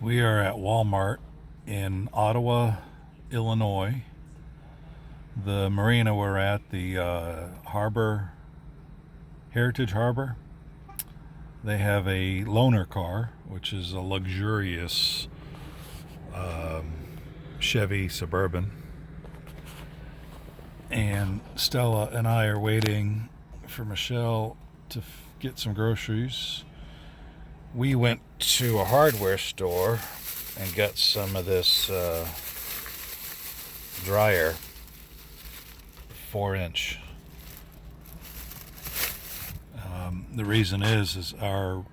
We are at Walmart in Ottawa, Illinois. The marina we're at, the Harbor, Heritage Harbor, they have a loaner car, which is a luxurious Chevy Suburban. And Stella and I are waiting for Michelle to get some groceries. We went to a hardware store and got some of this dryer, 4-inch. The reason is our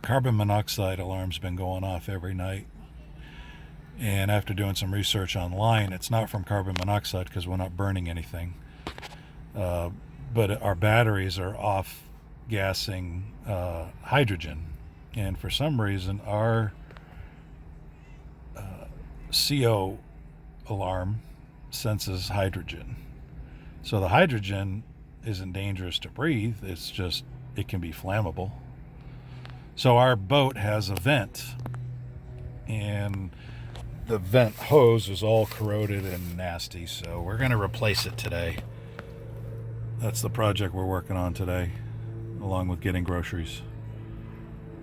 carbon monoxide alarm's been going off every night. And after doing some research online, it's not from carbon monoxide because we're not burning anything. But our batteries are off gassing hydrogen. And for some reason, our CO alarm senses hydrogen. So the hydrogen isn't dangerous to breathe, it's just, it can be flammable. So our boat has a vent, and the vent hose is all corroded and nasty, so we're going to replace it today. That's the project we're working on today, along with getting groceries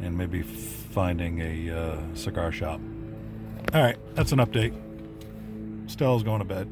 and maybe finding a cigar shop. All right, that's an update. Stella's going to bed.